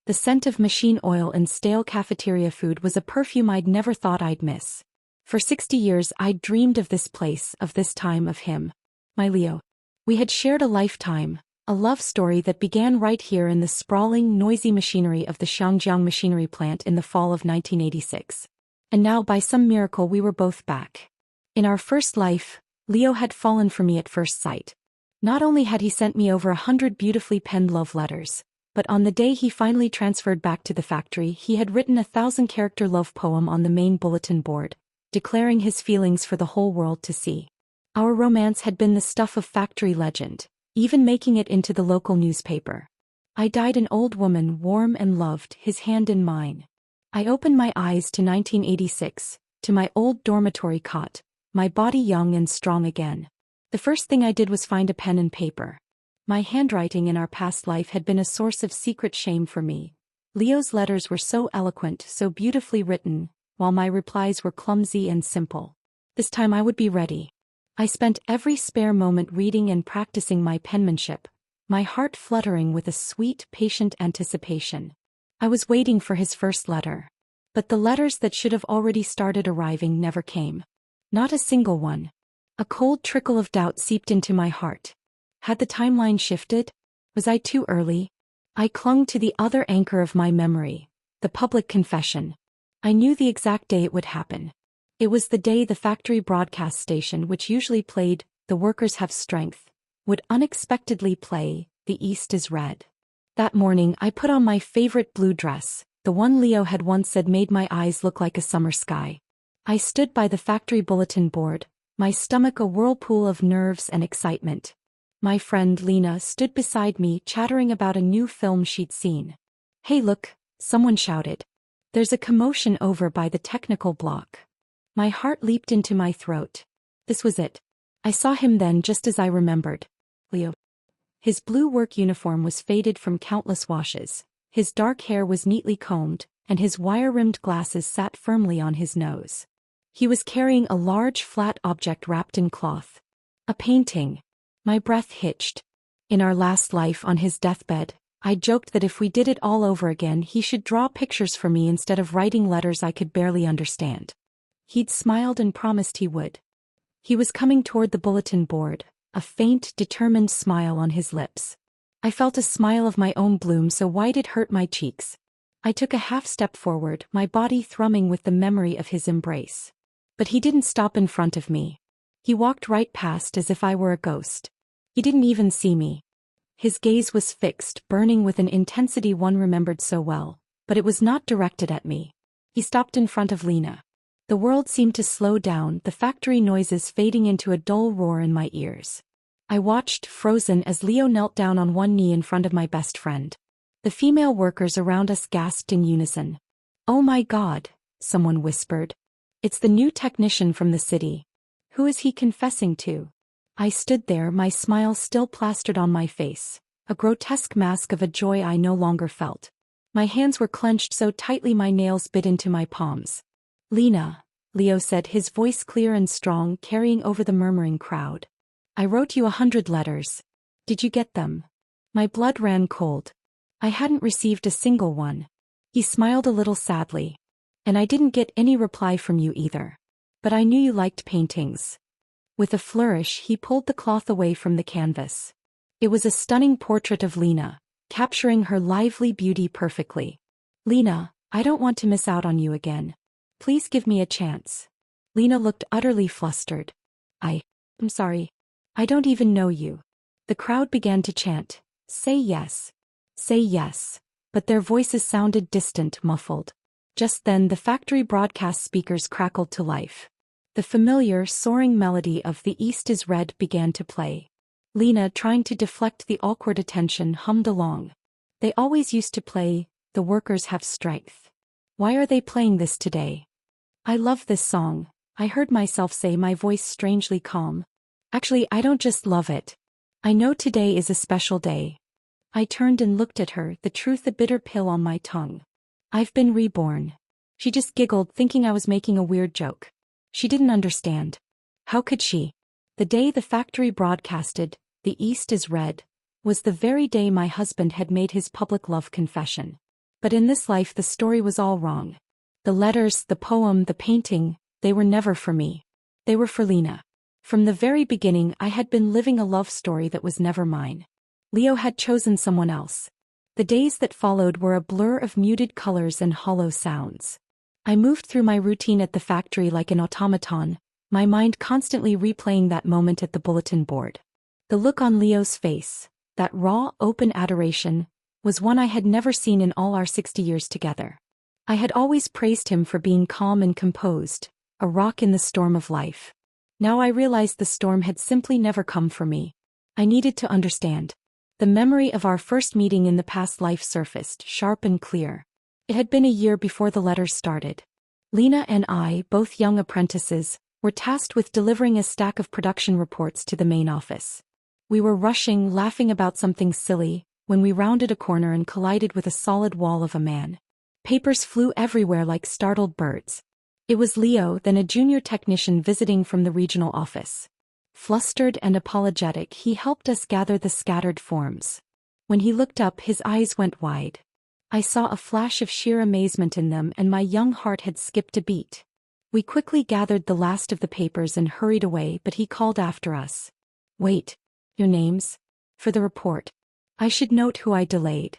The scent of machine oil and stale cafeteria food was a perfume I'd never thought I'd miss. For 60 years I'd dreamed of this place, of this time, of him. My Leo. We had shared a lifetime, a love story that began right here in the sprawling, noisy machinery of the Xiangjiang machinery plant in the fall of 1986. And now by some miracle we were both back. In our first life, Leo had fallen for me at first sight. Not only had he sent me over 100 beautifully penned love letters, but on the day he finally transferred back to the factory he had written a 1,000-character love poem on the main bulletin board, declaring his feelings for the whole world to see. Our romance had been the stuff of factory legend, even making it into the local newspaper. I died an old woman, warm and loved, his hand in mine. I opened my eyes to 1986, to my old dormitory cot, my body young and strong again. The first thing I did was find a pen and paper. My handwriting in our past life had been a source of secret shame for me. Leo's letters were so eloquent, so beautifully written, while my replies were clumsy and simple. This time I would be ready. I spent every spare moment reading and practicing my penmanship, my heart fluttering with a sweet, patient anticipation. I was waiting for his first letter. But the letters that should have already started arriving never came. Not a single one. A cold trickle of doubt seeped into my heart. Had the timeline shifted? Was I too early? I clung to the other anchor of my memory, the public confession. I knew the exact day it would happen. It was the day the factory broadcast station, which usually played "The Workers Have Strength," would unexpectedly play "The East is Red." That morning I put on my favorite blue dress, the one Leo had once said made my eyes look like a summer sky. I stood by the factory bulletin board, my stomach a whirlpool of nerves and excitement. My friend Lena stood beside me chattering about a new film she'd seen. "Hey look," someone shouted. "There's a commotion over by the technical block." My heart leaped into my throat. This was it. I saw him then just as I remembered. Leo. His blue work uniform was faded from countless washes, his dark hair was neatly combed, and his wire-rimmed glasses sat firmly on his nose. He was carrying a large flat object wrapped in cloth. A painting. My breath hitched. In our last life on his deathbed, I joked that if we did it all over again he should draw pictures for me instead of writing letters I could barely understand. He'd smiled and promised he would. He was coming toward the bulletin board, a faint, determined smile on his lips. I felt a smile of my own bloom so wide it hurt my cheeks. I took a half-step forward, my body thrumming with the memory of his embrace. But he didn't stop in front of me. He walked right past as if I were a ghost. He didn't even see me. His gaze was fixed, burning with an intensity one remembered so well, but it was not directed at me. He stopped in front of Lena. The world seemed to slow down, the factory noises fading into a dull roar in my ears. I watched, frozen, as Leo knelt down on one knee in front of my best friend. The female workers around us gasped in unison. "Oh my God," someone whispered. "It's the new technician from the city. Who is he confessing to?" I stood there, my smile still plastered on my face, a grotesque mask of a joy I no longer felt. My hands were clenched so tightly my nails bit into my palms. "Lena," Leo said, his voice clear and strong, carrying over the murmuring crowd. "I wrote you 100 letters. Did you get them?" My blood ran cold. I hadn't received a single one. He smiled a little sadly. "And I didn't get any reply from you either. But I knew you liked paintings." With a flourish he pulled the cloth away from the canvas. It was a stunning portrait of Lena, capturing her lively beauty perfectly. "Lena, I don't want to miss out on you again. Please give me a chance." Lena looked utterly flustered. I'm sorry. I don't even know you." The crowd began to chant, "Say yes. Say yes." But their voices sounded distant, muffled. Just then the factory broadcast speakers crackled to life. The familiar, soaring melody of "The East is Red" began to play. Lena, trying to deflect the awkward attention, hummed along. "They always used to play, 'The Workers Have Strength.' Why are they playing this today? I love this song," I heard myself say, my voice strangely calm. "Actually, I don't just love it. I know today is a special day." I turned and looked at her, the truth a bitter pill on my tongue. "I've been reborn." She just giggled, thinking I was making a weird joke. She didn't understand. How could she? The day the factory broadcasted, "The East is Red," was the very day my husband had made his public love confession. But in this life the story was all wrong. The letters, the poem, the painting, they were never for me. They were for Lena. From the very beginning I had been living a love story that was never mine. Leo had chosen someone else. The days that followed were a blur of muted colors and hollow sounds. I moved through my routine at the factory like an automaton, my mind constantly replaying that moment at the bulletin board. The look on Leo's face, that raw, open adoration, was one I had never seen in all our 60 years together. I had always praised him for being calm and composed, a rock in the storm of life. Now I realized the storm had simply never come for me. I needed to understand. The memory of our first meeting in the past life surfaced, sharp and clear. It had been a year before the letters started. Lena and I, both young apprentices, were tasked with delivering a stack of production reports to the main office. We were rushing, laughing about something silly, when we rounded a corner and collided with a solid wall of a man. Papers flew everywhere like startled birds. It was Leo, then a junior technician visiting from the regional office. Flustered and apologetic, he helped us gather the scattered forms. When he looked up, his eyes went wide. I saw a flash of sheer amazement in them, and my young heart had skipped a beat. We quickly gathered the last of the papers and hurried away, but he called after us. "Wait. Your names? For the report. I should note who I delayed."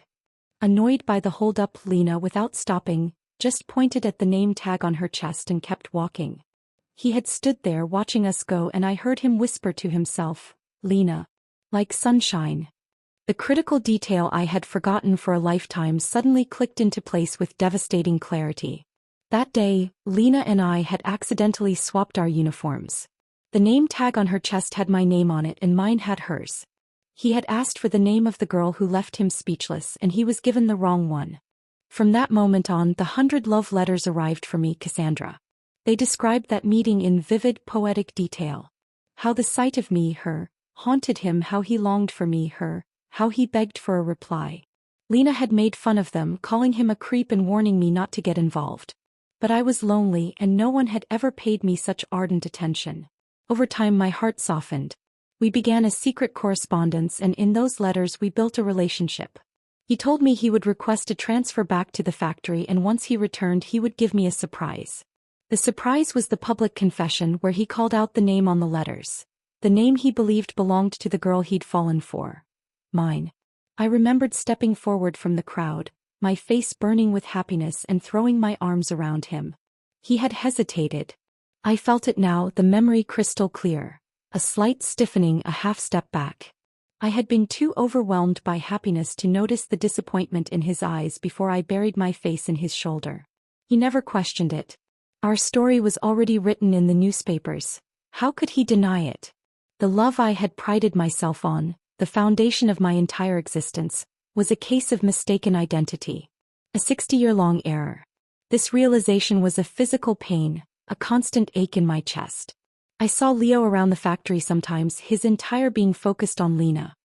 Annoyed by the hold-up, Lena, without stopping, just pointed at the name tag on her chest and kept walking. He had stood there watching us go, and I heard him whisper to himself, "Lena. Like sunshine." The critical detail I had forgotten for a lifetime suddenly clicked into place with devastating clarity. That day, Lena and I had accidentally swapped our uniforms. The name tag on her chest had my name on it and mine had hers. He had asked for the name of the girl who left him speechless, and he was given the wrong one. From that moment on, the 100 love letters arrived for me, Cassandra. They described that meeting in vivid, poetic detail. How the sight of me, her, haunted him, how he longed for me, her, how he begged for a reply. Lena had made fun of them, calling him a creep and warning me not to get involved. But I was lonely, and no one had ever paid me such ardent attention. Over time my heart softened. We began a secret correspondence, and in those letters we built a relationship. He told me he would request a transfer back to the factory, and once he returned he would give me a surprise. The surprise was the public confession, where he called out the name on the letters. The name he believed belonged to the girl he'd fallen for. Mine. I remembered stepping forward from the crowd, my face burning with happiness, and throwing my arms around him. He had hesitated. I felt it now, the memory crystal clear. A slight stiffening, a half step back. I had been too overwhelmed by happiness to notice the disappointment in his eyes before I buried my face in his shoulder. He never questioned it. Our story was already written in the newspapers. How could he deny it? The love I had prided myself on, the foundation of my entire existence, was a case of mistaken identity. A 60-year-long error. This realization was a physical pain, a constant ache in my chest. I saw Leo around the factory sometimes, his entire being focused on Lena.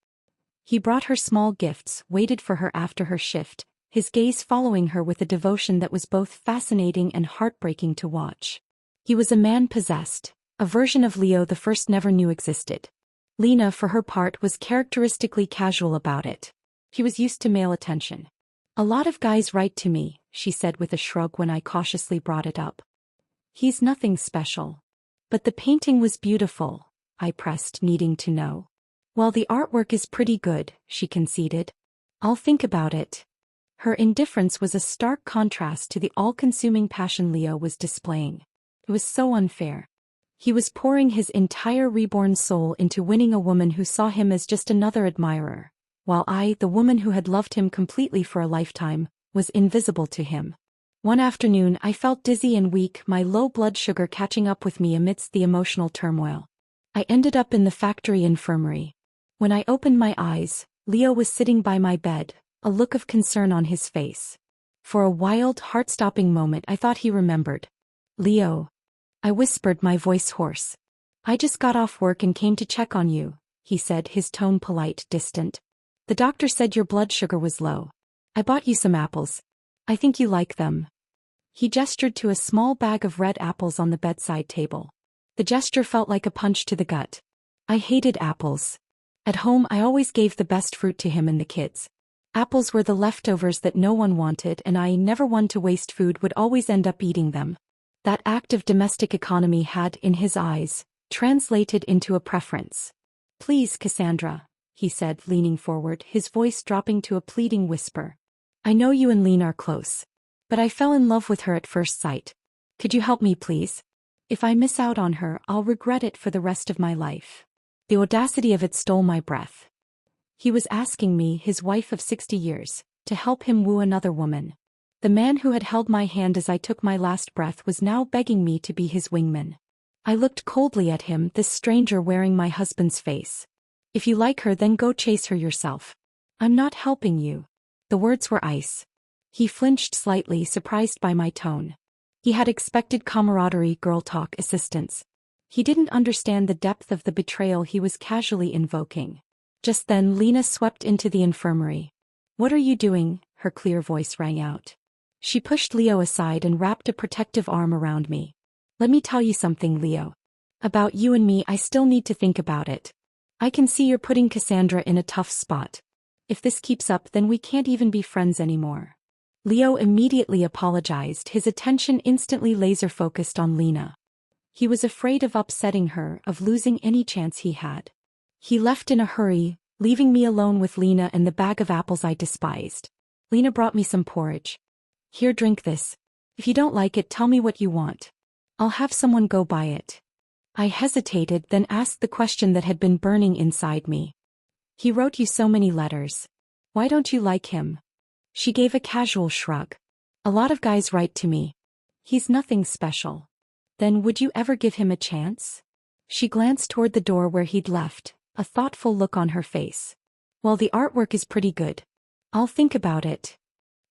He brought her small gifts, waited for her after her shift, his gaze following her with a devotion that was both fascinating and heartbreaking to watch. He was a man possessed, a version of Leo the first never knew existed. Lena, for her part, was characteristically casual about it. She was used to male attention. "A lot of guys write to me," she said with a shrug when I cautiously brought it up. "He's nothing special." "But the painting was beautiful," I pressed, needing to know. "Well, the artwork is pretty good," she conceded. "I'll think about it." Her indifference was a stark contrast to the all-consuming passion Leo was displaying. It was so unfair. He was pouring his entire reborn soul into winning a woman who saw him as just another admirer, while I, the woman who had loved him completely for a lifetime, was invisible to him. One afternoon I felt dizzy and weak, my low blood sugar catching up with me amidst the emotional turmoil. I ended up in the factory infirmary. When I opened my eyes, Leo was sitting by my bed, a look of concern on his face. For a wild, heart-stopping moment I thought he remembered. "Leo," I whispered, my voice hoarse. "I just got off work and came to check on you," he said, his tone polite, distant. "The doctor said your blood sugar was low. I bought you some apples. I think you like them." He gestured to a small bag of red apples on the bedside table. The gesture felt like a punch to the gut. I hated apples. At home I always gave the best fruit to him and the kids. Apples were the leftovers that no one wanted, and I, never one to waste food, would always end up eating them. That act of domestic economy had, in his eyes, translated into a preference. "Please, Cassandra," he said, leaning forward, his voice dropping to a pleading whisper. "I know you and Lena are close. But I fell in love with her at first sight. Could you help me, please? If I miss out on her, I'll regret it for the rest of my life." The audacity of it stole my breath. He was asking me, his wife of 60 years, to help him woo another woman. The man who had held my hand as I took my last breath was now begging me to be his wingman. I looked coldly at him, this stranger wearing my husband's face. "If you like her, then go chase her yourself. I'm not helping you." The words were ice. He flinched slightly, surprised by my tone. He had expected camaraderie, girl talk, assistance. He didn't understand the depth of the betrayal he was casually invoking. Just then Lena swept into the infirmary. "What are you doing?" her clear voice rang out. She pushed Leo aside and wrapped a protective arm around me. "Let me tell you something, Leo. About you and me, I still need to think about it. I can see you're putting Cassandra in a tough spot. If this keeps up, then we can't even be friends anymore." Leo immediately apologized, his attention instantly laser-focused on Lena. He was afraid of upsetting her, of losing any chance he had. He left in a hurry, leaving me alone with Lena and the bag of apples I despised. Lena brought me some porridge. "Here, drink this. If you don't like it, tell me what you want. I'll have someone go buy it." I hesitated, then asked the question that had been burning inside me. "He wrote you so many letters. Why don't you like him?" She gave a casual shrug. "A lot of guys write to me. He's nothing special." "Then would you ever give him a chance?" She glanced toward the door where he'd left, a thoughtful look on her face. "Well, the artwork is pretty good. I'll think about it."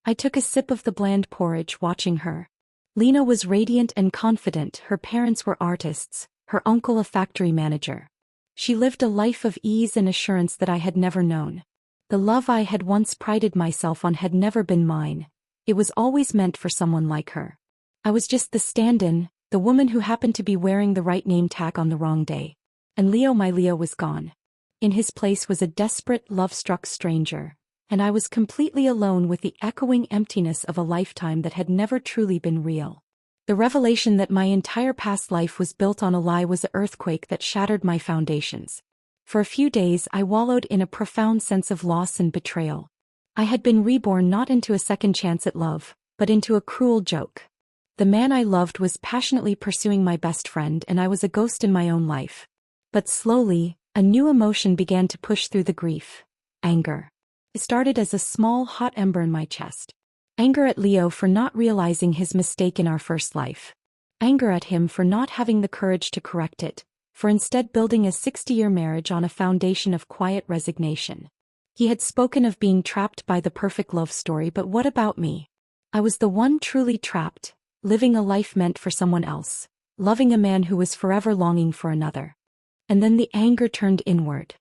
I took a sip of the bland porridge, watching her. Lena was radiant and confident. Her parents were artists, her uncle a factory manager. She lived a life of ease and assurance that I had never known. The love I had once prided myself on had never been mine. It was always meant for someone like her. I was just the stand-in, the woman who happened to be wearing the right name tag on the wrong day. And Leo, my Leo, was gone. In his place was a desperate, love-struck stranger, and I was completely alone with the echoing emptiness of a lifetime that had never truly been real. The revelation that my entire past life was built on a lie was an earthquake that shattered my foundations. For a few days I wallowed in a profound sense of loss and betrayal. I had been reborn not into a second chance at love, but into a cruel joke. The man I loved was passionately pursuing my best friend, and I was a ghost in my own life. But slowly, a new emotion began to push through the grief. Anger. It started as a small, hot ember in my chest. Anger at Leo for not realizing his mistake in our first life. Anger at him for not having the courage to correct it, for instead building a 60-year marriage on a foundation of quiet resignation. He had spoken of being trapped by the perfect love story, but what about me? I was the one truly trapped, living a life meant for someone else, loving a man who was forever longing for another. And then the anger turned inward.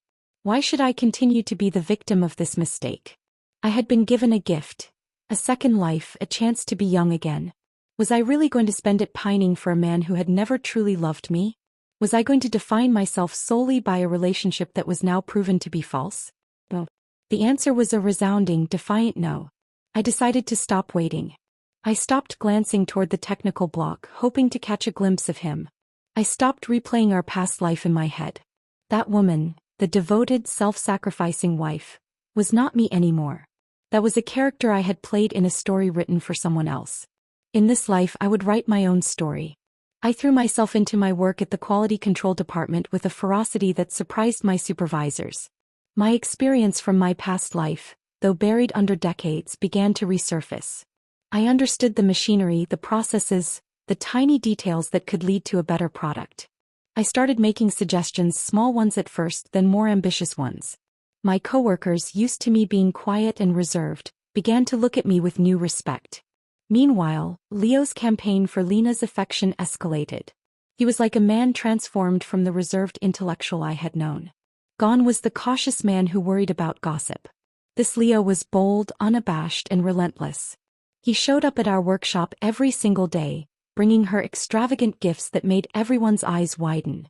Why should I continue to be the victim of this mistake? I had been given a gift, a second life, a chance to be young again. Was I really going to spend it pining for a man who had never truly loved me? Was I going to define myself solely by a relationship that was now proven to be false? No. The answer was a resounding, defiant no. I decided to stop waiting. I stopped glancing toward the technical block, hoping to catch a glimpse of him. I stopped replaying our past life in my head. That woman, the devoted, self-sacrificing wife, was not me anymore. That was a character I had played in a story written for someone else. In this life, I would write my own story. I threw myself into my work at the quality control department with a ferocity that surprised my supervisors. My experience from my past life, though buried under decades, began to resurface. I understood the machinery, the processes, the tiny details that could lead to a better product. I started making suggestions, small ones at first, then more ambitious ones. My coworkers, used to me being quiet and reserved, began to look at me with new respect. Meanwhile, Leo's campaign for Lena's affection escalated. He was like a man transformed from the reserved intellectual I had known. Gone was the cautious man who worried about gossip. This Leo was bold, unabashed, and relentless. He showed up at our workshop every single day, bringing her extravagant gifts that made everyone's eyes widen.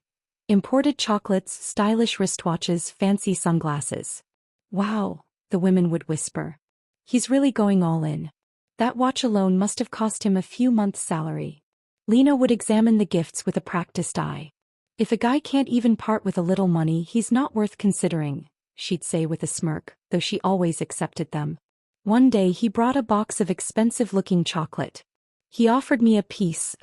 Imported chocolates, stylish wristwatches, fancy sunglasses. "Wow," the women would whisper. He's really going all in. That watch alone must have cost him a few months' salary. Lena would examine the gifts with a practiced eye. If a guy can't even part with a little money, he's not worth considering, she'd say with a smirk, though she always accepted them. One day he brought a box of expensive-looking chocolate. He offered me a peace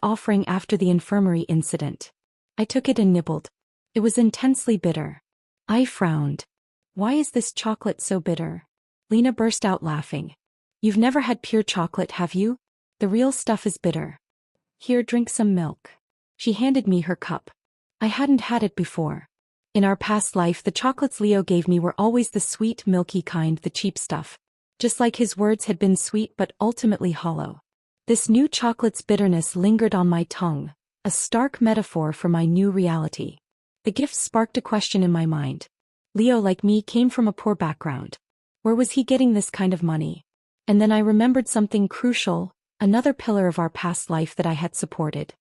offering after the infirmary incident. I took it and nibbled. It was intensely bitter. I frowned. Why is this chocolate so bitter? Lena burst out laughing. You've never had pure chocolate, have you? The real stuff is bitter. Here, drink some milk. She handed me her cup. I hadn't had it before. In our past life, the chocolates Leo gave me were always the sweet, milky kind, the cheap stuff. Just like his words had been sweet but ultimately hollow. This new chocolate's bitterness lingered on my tongue, a stark metaphor for my new reality. The gift sparked a question in my mind. Leo, like me, came from a poor background. Where was he getting this kind of money? And then I remembered something crucial, another pillar of our past life that I had supported.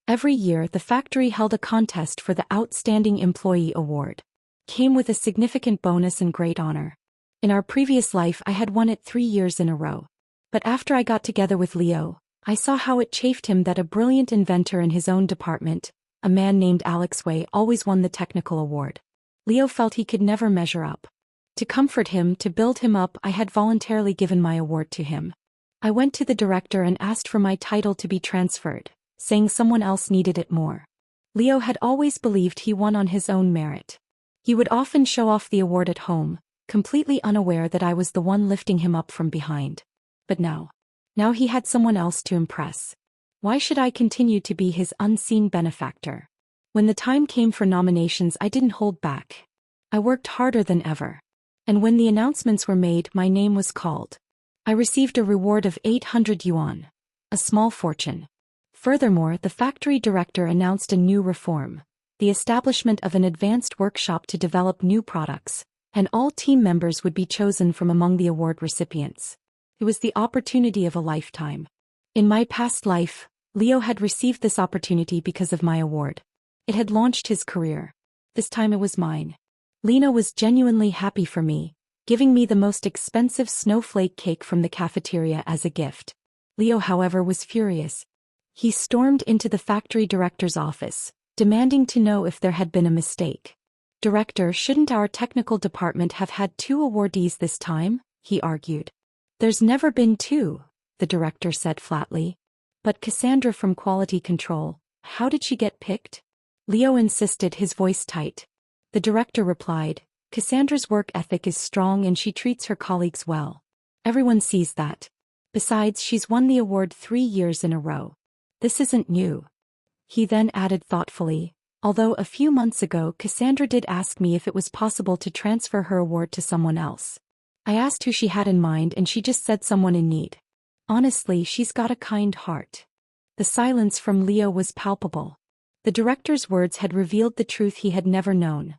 Every year, the factory held a contest for the Outstanding Employee Award. Came with a significant bonus and great honor. In our previous life, I had won it 3 years in a row. But after I got together with Leo, I saw how it chafed him that a brilliant inventor in his own department, a man named Alex Way, always won the technical award. Leo felt he could never measure up. To comfort him, to build him up, I had voluntarily given my award to him. I went to the director and asked for my title to be transferred, saying someone else needed it more. Leo had always believed he won on his own merit. He would often show off the award at home, completely unaware that I was the one lifting him up from behind. But now he had someone else to impress. Why should I continue to be his unseen benefactor? When the time came for nominations, I didn't hold back. I worked harder than ever. And when the announcements were made, my name was called. I received a reward of 800 yuan, a small fortune. Furthermore, the factory director announced a new reform, the establishment of an advanced workshop to develop new products, and all team members would be chosen from among the award recipients. It was the opportunity of a lifetime. In my past life, Leo had received this opportunity because of my award. It had launched his career. This time it was mine. Lena was genuinely happy for me, giving me the most expensive snowflake cake from the cafeteria as a gift. Leo, however, was furious. He stormed into the factory director's office, demanding to know if there had been a mistake. Director, shouldn't our technical department have had 2 awardees this time? He argued. There's never been 2, the director said flatly. But Cassandra from quality control, how did she get picked? Leo insisted, his voice tight. The director replied, Cassandra's work ethic is strong and she treats her colleagues well. Everyone sees that. Besides, she's won the award 3 years in a row. This isn't new. He then added thoughtfully, although a few months ago Cassandra did ask me if it was possible to transfer her award to someone else. I asked who she had in mind and she just said someone in need. Honestly, she's got a kind heart. The silence from Leo was palpable. The director's words had revealed the truth he had never known.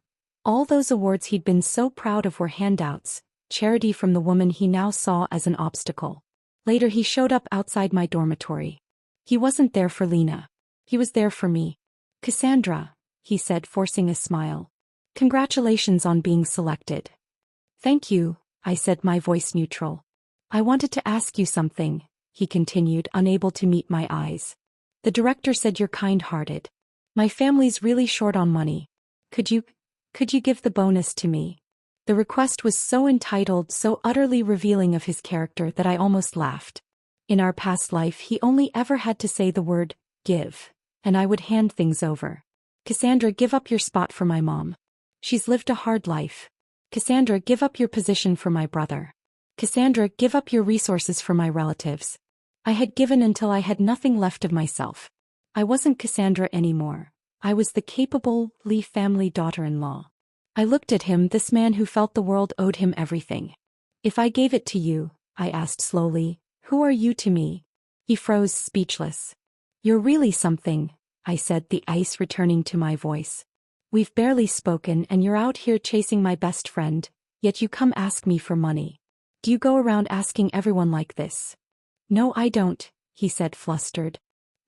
All those awards he'd been so proud of were handouts, charity from the woman he now saw as an obstacle. Later he showed up outside my dormitory. He wasn't there for Lena. He was there for me. Cassandra, he said, forcing a smile. Congratulations on being selected. Thank you, I said, my voice neutral. I wanted to ask you something, he continued, unable to meet my eyes. The director said you're kind-hearted. My family's really short on money. Could you give the bonus to me? The request was so entitled, so utterly revealing of his character that I almost laughed. In our past life, he only ever had to say the word, give, and I would hand things over. Cassandra, give up your spot for my mom. She's lived a hard life. Cassandra, give up your position for my brother. Cassandra, give up your resources for my relatives. I had given until I had nothing left of myself. I wasn't Cassandra anymore. I was the capable Lee family daughter-in-law. I looked at him, this man who felt the world owed him everything. If I gave it to you, I asked slowly, who are you to me? He froze, speechless. You're really something, I said, the ice returning to my voice. We've barely spoken and you're out here chasing my best friend, yet you come ask me for money. Do you go around asking everyone like this? No, I don't, he said, flustered.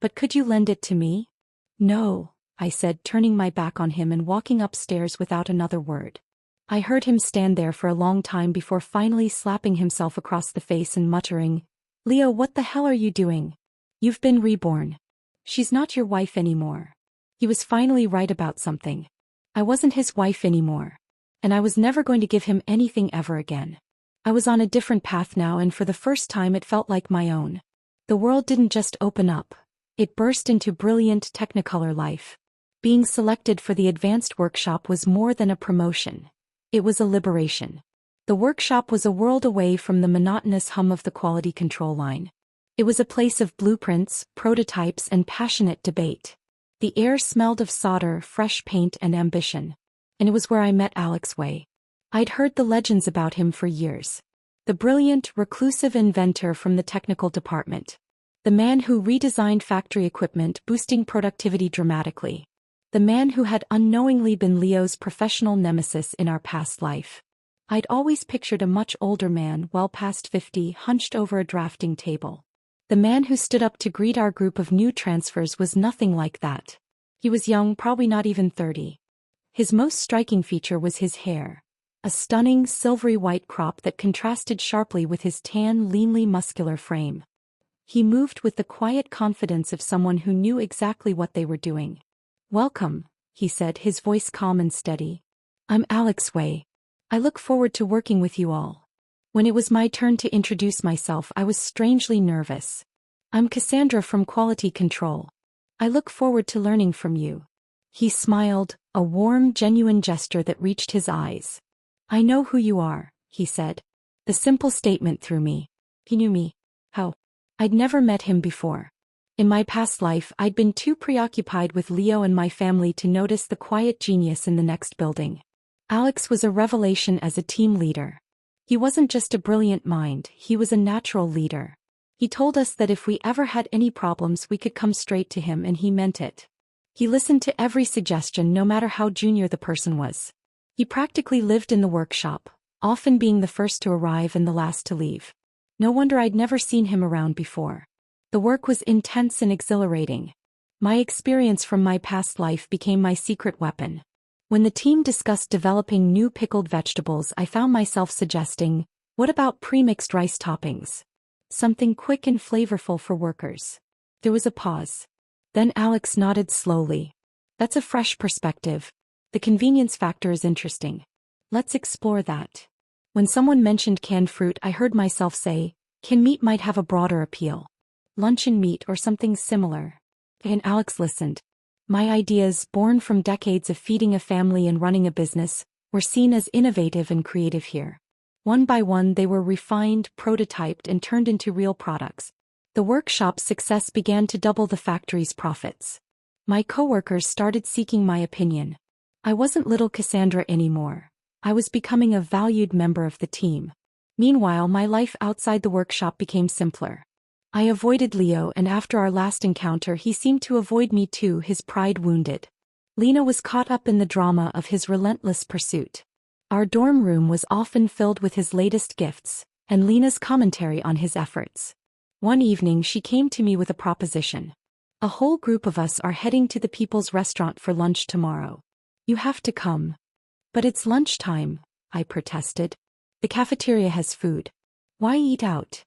But could you lend it to me? No, I said, turning my back on him and walking upstairs without another word. I heard him stand there for a long time before finally slapping himself across the face and muttering, "Leo, what the hell are you doing? You've been reborn. She's not your wife anymore." He was finally right about something. I wasn't his wife anymore. And I was never going to give him anything ever again. I was on a different path now, and for the first time it felt like my own. The world didn't just open up. It burst into brilliant Technicolor life. Being selected for the advanced workshop was more than a promotion. It was a liberation. The workshop was a world away from the monotonous hum of the quality control line. It was a place of blueprints, prototypes, and passionate debate. The air smelled of solder, fresh paint, and ambition. And it was where I met Alex Way. I'd heard the legends about him for years. The brilliant, reclusive inventor from the technical department. The man who redesigned factory equipment, boosting productivity dramatically. The man who had unknowingly been Leo's professional nemesis in our past life. I'd always pictured a much older man, well past 50, hunched over a drafting table. The man who stood up to greet our group of new transfers was nothing like that. He was young, probably not even 30. His most striking feature was his hair. A stunning, silvery white crop that contrasted sharply with his tan, leanly muscular frame. He moved with the quiet confidence of someone who knew exactly what they were doing. "Welcome," he said, his voice calm and steady. "I'm Alex Way. I look forward to working with you all." When it was my turn to introduce myself, I was strangely nervous. "I'm Cassandra from Quality Control. I look forward to learning from you." He smiled, a warm, genuine gesture that reached his eyes. "I know who you are," he said. The simple statement threw me. He knew me. How? I'd never met him before. In my past life, I'd been too preoccupied with Leo and my family to notice the quiet genius in the next building. Alex was a revelation as a team leader. He wasn't just a brilliant mind, he was a natural leader. He told us that if we ever had any problems we could come straight to him, and he meant it. He listened to every suggestion, no matter how junior the person was. He practically lived in the workshop, often being the first to arrive and the last to leave. No wonder I'd never seen him around before. The work was intense and exhilarating. My experience from my past life became my secret weapon. When the team discussed developing new pickled vegetables, I found myself suggesting, "What about pre-mixed rice toppings? Something quick and flavorful for workers." There was a pause. Then Alex nodded slowly. "That's a fresh perspective. The convenience factor is interesting. Let's explore that." When someone mentioned canned fruit, I heard myself say, "Canned meat might have a broader appeal. Luncheon meat or something similar." And Alex listened. My ideas, born from decades of feeding a family and running a business, were seen as innovative and creative here. One by one they were refined, prototyped, and turned into real products. The workshop's success began to double the factory's profits. My coworkers started seeking my opinion. I wasn't little Cassandra anymore. I was becoming a valued member of the team. Meanwhile, my life outside the workshop became simpler. I avoided Leo, and after our last encounter he seemed to avoid me too, his pride wounded. Lena was caught up in the drama of his relentless pursuit. Our dorm room was often filled with his latest gifts, and Lena's commentary on his efforts. One evening she came to me with a proposition. "A whole group of us are heading to the People's Restaurant for lunch tomorrow. You have to come." "But it's lunchtime," I protested. "The cafeteria has food. Why eat out?"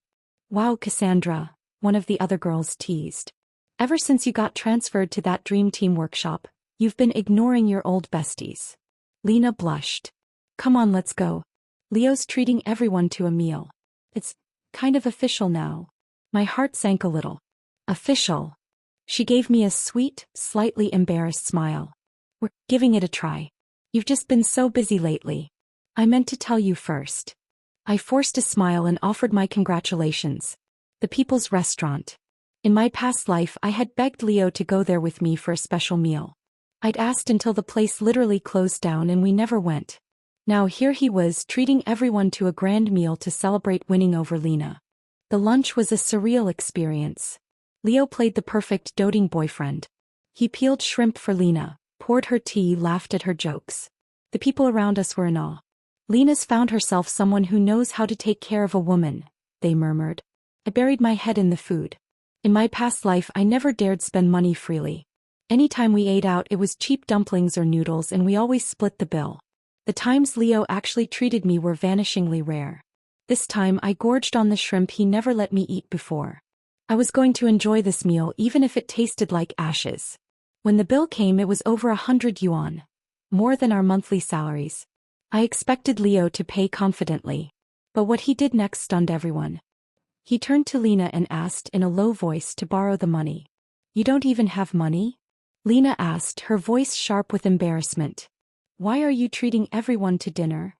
"Wow, Cassandra," one of the other girls teased. "Ever since you got transferred to that dream team workshop, you've been ignoring your old besties." Lena blushed. "Come on, let's go. Leo's treating everyone to a meal. It's kind of official now." My heart sank a little. "Official?" She gave me a sweet, slightly embarrassed smile. "We're giving it a try. You've just been so busy lately. I meant to tell you first." I forced a smile and offered my congratulations. The People's Restaurant. In my past life I had begged Leo to go there with me for a special meal. I'd asked until the place literally closed down and we never went. Now here he was, treating everyone to a grand meal to celebrate winning over Lena. The lunch was a surreal experience. Leo played the perfect doting boyfriend. He peeled shrimp for Lena, poured her tea, laughed at her jokes. The people around us were in awe. "Lena's found herself someone who knows how to take care of a woman," they murmured. I buried my head in the food. In my past life I never dared spend money freely. Anytime we ate out it was cheap dumplings or noodles, and we always split the bill. The times Leo actually treated me were vanishingly rare. This time I gorged on the shrimp he never let me eat before. I was going to enjoy this meal even if it tasted like ashes. When the bill came, it was over 100 yuan. More than our monthly salaries. I expected Leo to pay confidently. But what he did next stunned everyone. He turned to Lena and asked in a low voice to borrow the money. You don't even have money? Lena asked, her voice sharp with embarrassment. Why are you treating everyone to dinner?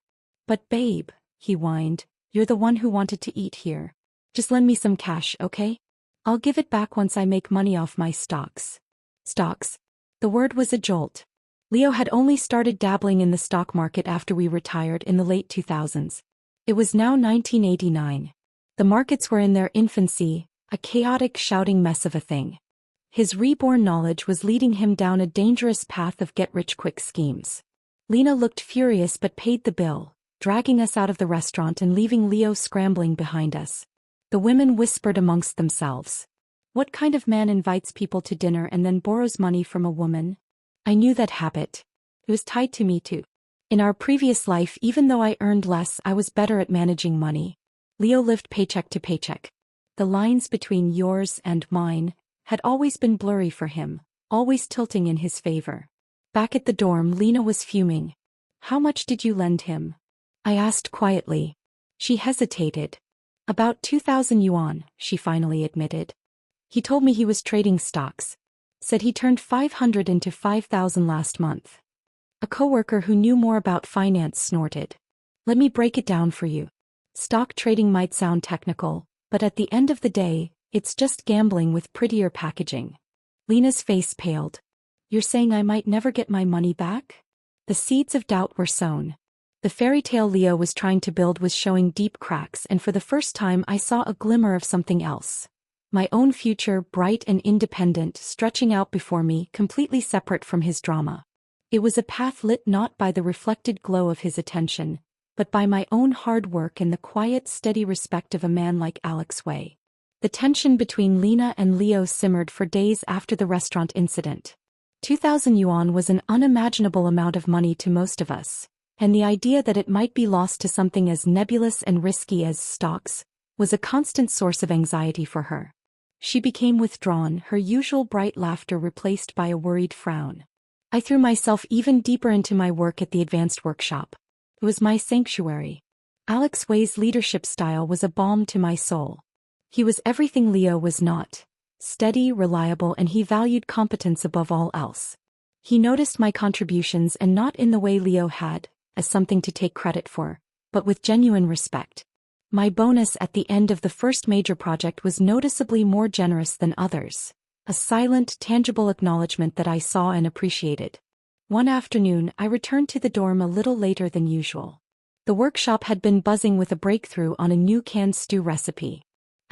But babe, he whined, you're the one who wanted to eat here. Just lend me some cash, okay? I'll give it back once I make money off my stocks. Stocks. The word was a jolt. Leo had only started dabbling in the stock market after we retired in the late 2000s. It was now 1989. The markets were in their infancy, a chaotic shouting mess of a thing. His reborn knowledge was leading him down a dangerous path of get-rich-quick schemes. Lena looked furious but paid the bill, dragging us out of the restaurant and leaving Leo scrambling behind us. The women whispered amongst themselves. What kind of man invites people to dinner and then borrows money from a woman? I knew that habit. It was tied to me too. In our previous life, even though I earned less, I was better at managing money. Leo lived paycheck to paycheck. The lines between yours and mine had always been blurry for him, always tilting in his favor. Back at the dorm, Lena was fuming. How much did you lend him? I asked quietly. She hesitated. About 2,000 yuan, she finally admitted. He told me he was trading stocks. Said he turned 500 into 5,000 last month. A coworker who knew more about finance snorted. Let me break it down for you. Stock trading might sound technical, but at the end of the day, it's just gambling with prettier packaging. Lena's face paled. You're saying I might never get my money back? The seeds of doubt were sown. The fairy tale Leo was trying to build was showing deep cracks, and for the first time I saw a glimmer of something else. My own future, bright and independent, stretching out before me, completely separate from his drama. It was a path lit not by the reflected glow of his attention, but by my own hard work and the quiet, steady respect of a man like Alex Wei. The tension between Lena and Leo simmered for days after the restaurant incident. 2,000 yuan was an unimaginable amount of money to most of us, and the idea that it might be lost to something as nebulous and risky as stocks was a constant source of anxiety for her. She became withdrawn, her usual bright laughter replaced by a worried frown. I threw myself even deeper into my work at the advanced workshop. It was my sanctuary. Alex Wei's leadership style was a balm to my soul. He was everything Leo was not. Steady, reliable, and he valued competence above all else. He noticed my contributions, and not in the way Leo had, as something to take credit for, but with genuine respect. My bonus at the end of the first major project was noticeably more generous than others, a silent, tangible acknowledgement that I saw and appreciated. One afternoon, I returned to the dorm a little later than usual. The workshop had been buzzing with a breakthrough on a new canned stew recipe.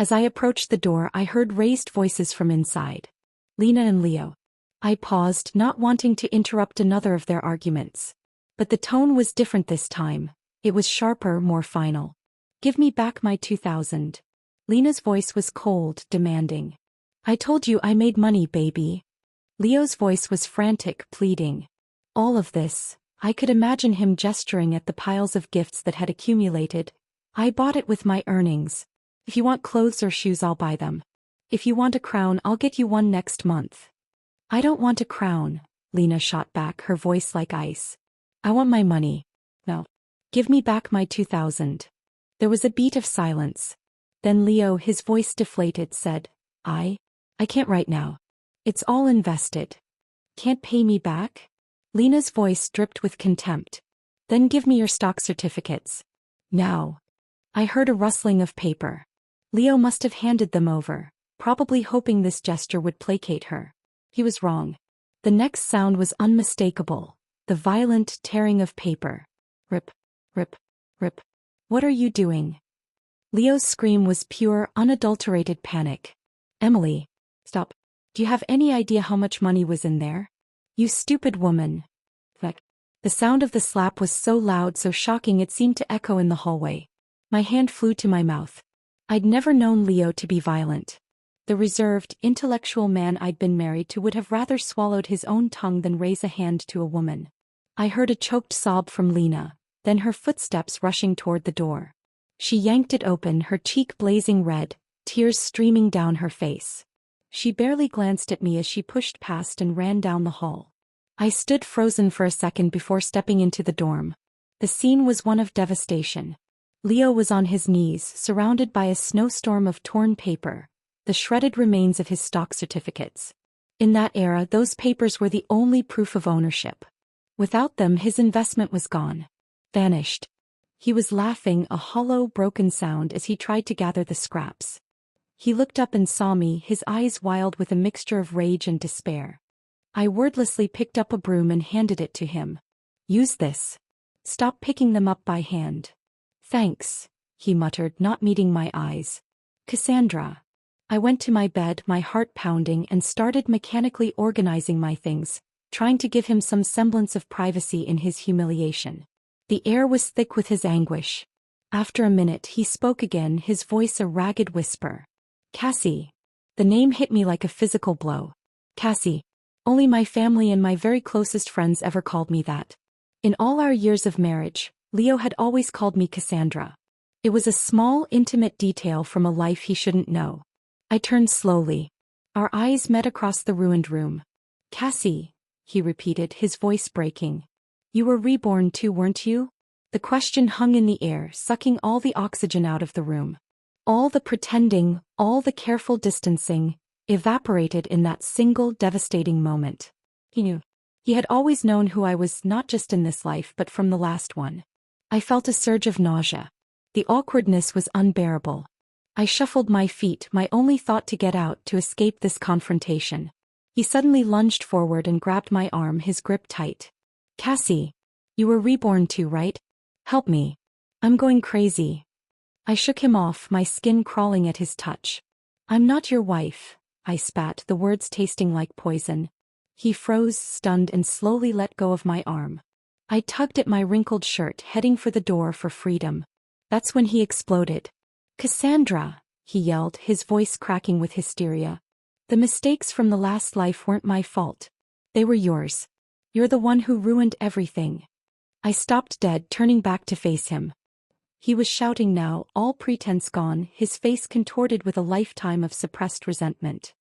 As I approached the door, I heard raised voices from inside. Lena and Leo. I paused, not wanting to interrupt another of their arguments. But the tone was different this time. It was sharper, more final. Give me back my 2,000. Lena's voice was cold, demanding. I told you I made money, baby. Leo's voice was frantic, pleading. All of this, I could imagine him gesturing at the piles of gifts that had accumulated. I bought it with my earnings. If you want clothes or shoes, I'll buy them. If you want a crown, I'll get you one next month. I don't want a crown, Lena shot back, her voice like ice. I want my money. No. Give me back my 2,000. There was a beat of silence. Then Leo, his voice deflated, said, I can't right now. It's all invested. Can't pay me back? Lena's voice dripped with contempt. Then give me your stock certificates. Now. I heard a rustling of paper. Leo must have handed them over, probably hoping this gesture would placate her. He was wrong. The next sound was unmistakable, the violent tearing of paper. Rip, rip, rip. What are you doing? Leo's scream was pure, unadulterated panic. Emily, stop. Do you have any idea how much money was in there? You stupid woman. The sound of the slap was so loud, so shocking it seemed to echo in the hallway. My hand flew to my mouth. I'd never known Leo to be violent. The reserved, intellectual man I'd been married to would have rather swallowed his own tongue than raise a hand to a woman. I heard a choked sob from Lena, then her footsteps rushing toward the door. She yanked it open, her cheek blazing red, tears streaming down her face. She barely glanced at me as she pushed past and ran down the hall. I stood frozen for a second before stepping into the dorm. The scene was one of devastation. Leo was on his knees, surrounded by a snowstorm of torn paper, the shredded remains of his stock certificates. In that era, those papers were the only proof of ownership. Without them, his investment was gone. Vanished. He was laughing, a hollow, broken sound as he tried to gather the scraps. He looked up and saw me, his eyes wild with a mixture of rage and despair. I wordlessly picked up a broom and handed it to him. Use this. Stop picking them up by hand. Thanks, he muttered, not meeting my eyes. Cassandra. I went to my bed, my heart pounding, and started mechanically organizing my things, trying to give him some semblance of privacy in his humiliation. The air was thick with his anguish. After a minute, he spoke again, his voice a ragged whisper. Cassie. The name hit me like a physical blow. Cassie. Only my family and my very closest friends ever called me that. In all our years of marriage, Leo had always called me Cassandra. It was a small, intimate detail from a life he shouldn't know. I turned slowly. Our eyes met across the ruined room. Cassie, he repeated, his voice breaking. You were reborn too, weren't you? The question hung in the air, sucking all the oxygen out of the room. All the pretending, all the careful distancing, evaporated in that single devastating moment. He knew. He had always known who I was, not just in this life but from the last one. I felt a surge of nausea. The awkwardness was unbearable. I shuffled my feet, my only thought to get out, to escape this confrontation. He suddenly lunged forward and grabbed my arm, his grip tight. Cassie. You were reborn too, right? Help me. I'm going crazy. I shook him off, my skin crawling at his touch. I'm not your wife, I spat, the words tasting like poison. He froze, stunned, and slowly let go of my arm. I tugged at my wrinkled shirt, heading for the door for freedom. That's when he exploded. Cassandra, he yelled, his voice cracking with hysteria. The mistakes from the last life weren't my fault. They were yours. You're the one who ruined everything. I stopped dead, turning back to face him. He was shouting now, all pretense gone, his face contorted with a lifetime of suppressed resentment.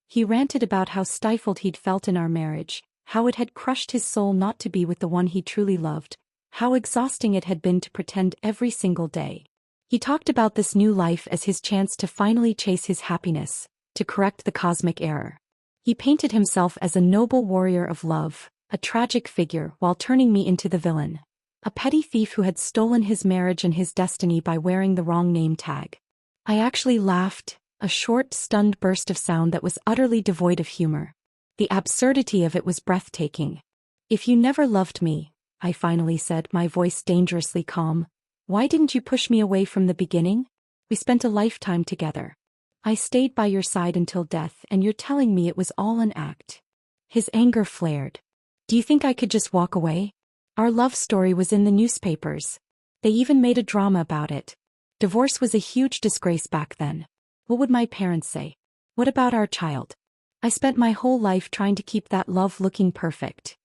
He ranted about how stifled he'd felt in our marriage, how it had crushed his soul not to be with the one he truly loved, how exhausting it had been to pretend every single day. He talked about this new life as his chance to finally chase his happiness, to correct the cosmic error. He painted himself as a noble warrior of love, a tragic figure, while turning me into the villain. A petty thief who had stolen his marriage and his destiny by wearing the wrong name tag. I actually laughed, a short, stunned burst of sound that was utterly devoid of humor. The absurdity of it was breathtaking. If you never loved me, I finally said, my voice dangerously calm, why didn't you push me away from the beginning? We spent a lifetime together. I stayed by your side until death, and you're telling me it was all an act. His anger flared. Do you think I could just walk away? Our love story was in the newspapers. They even made a drama about it. Divorce was a huge disgrace back then. What would my parents say? What about our child? I spent my whole life trying to keep that love looking perfect.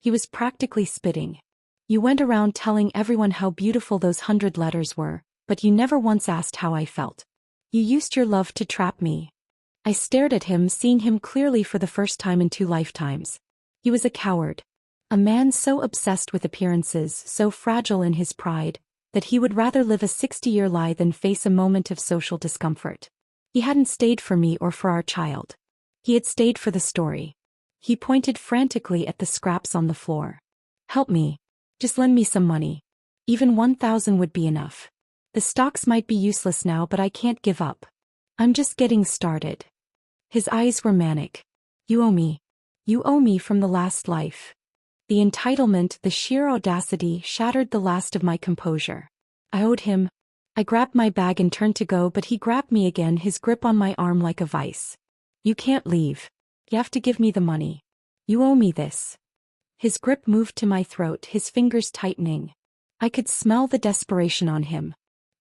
He was practically spitting. You went around telling everyone how beautiful those 100 letters were, but you never once asked how I felt. You used your love to trap me. I stared at him, seeing him clearly for the first time in 2 lifetimes. He was a coward. A man so obsessed with appearances, so fragile in his pride, that he would rather live a 60-year lie than face a moment of social discomfort. He hadn't stayed for me or for our child. He had stayed for the story. He pointed frantically at the scraps on the floor. Help me. Just lend me some money. Even 1,000 would be enough. The stocks might be useless now, but I can't give up. I'm just getting started. His eyes were manic. You owe me. You owe me from the last life. The entitlement, the sheer audacity, shattered the last of my composure. I owed him. I grabbed my bag and turned to go, but he grabbed me again, his grip on my arm like a vice. You can't leave. You have to give me the money. You owe me this. His grip moved to my throat, his fingers tightening. I could smell the desperation on him.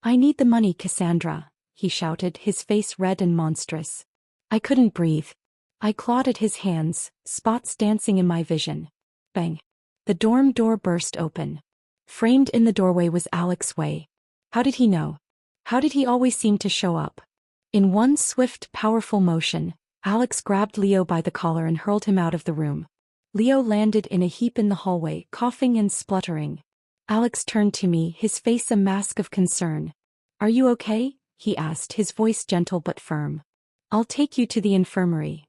I need the money, Cassandra, he shouted, his face red and monstrous. I couldn't breathe. I clawed at his hands, spots dancing in my vision. Bang. The dorm door burst open. Framed in the doorway was Alex Way. How did he know? How did he always seem to show up? In one swift, powerful motion, Alex grabbed Leo by the collar and hurled him out of the room. Leo landed in a heap in the hallway, coughing and spluttering. Alex turned to me, his face a mask of concern. "Are you okay?" he asked, his voice gentle but firm. "I'll take you to the infirmary."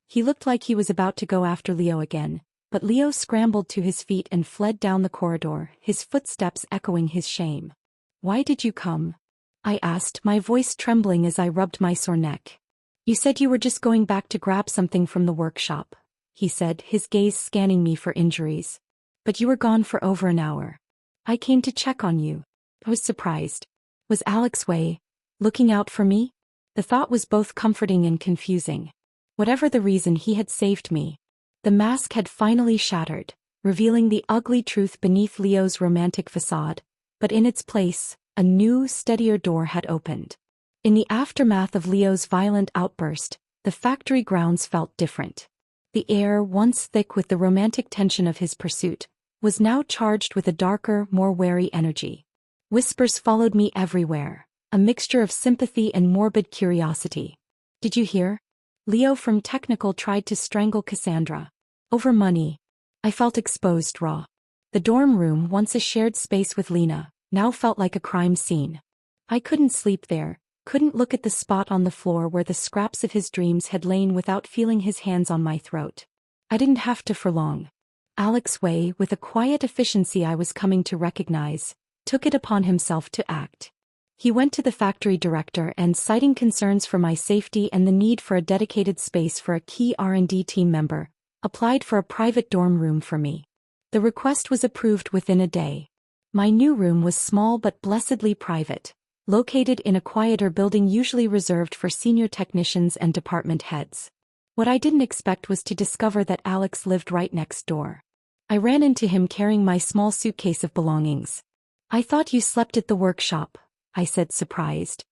He looked like he was about to go after Leo again, but Leo scrambled to his feet and fled down the corridor, his footsteps echoing his shame. "Why did you come?" I asked, my voice trembling as I rubbed my sore neck. "You said you were just going back to grab something from the workshop," he said, his gaze scanning me for injuries. "But you were gone for over an hour. I came to check on you." I was surprised. Was Alex Way looking out for me? The thought was both comforting and confusing. Whatever the reason, he had saved me. The mask had finally shattered, revealing the ugly truth beneath Leo's romantic facade, but in its place, a new, steadier door had opened. In the aftermath of Leo's violent outburst, the factory grounds felt different. The air, once thick with the romantic tension of his pursuit, was now charged with a darker, more wary energy. Whispers followed me everywhere, a mixture of sympathy and morbid curiosity. "Did you hear? Leo from Technical tried to strangle Cassandra. Over money." I felt exposed raw. The dorm room, once a shared space with Lena, now felt like a crime scene. I couldn't sleep there, couldn't look at the spot on the floor where the scraps of his dreams had lain without feeling his hands on my throat. I didn't have to for long. Alex Way, with a quiet efficiency I was coming to recognize, took it upon himself to act. He went to the factory director and, citing concerns for my safety and the need for a dedicated space for a key R&D team member, applied for a private dorm room for me. The request was approved within a day. My new room was small but blessedly private, located in a quieter building usually reserved for senior technicians and department heads. What I didn't expect was to discover that Alex lived right next door. I ran into him carrying my small suitcase of belongings. "I thought you slept at the workshop," I said, surprised.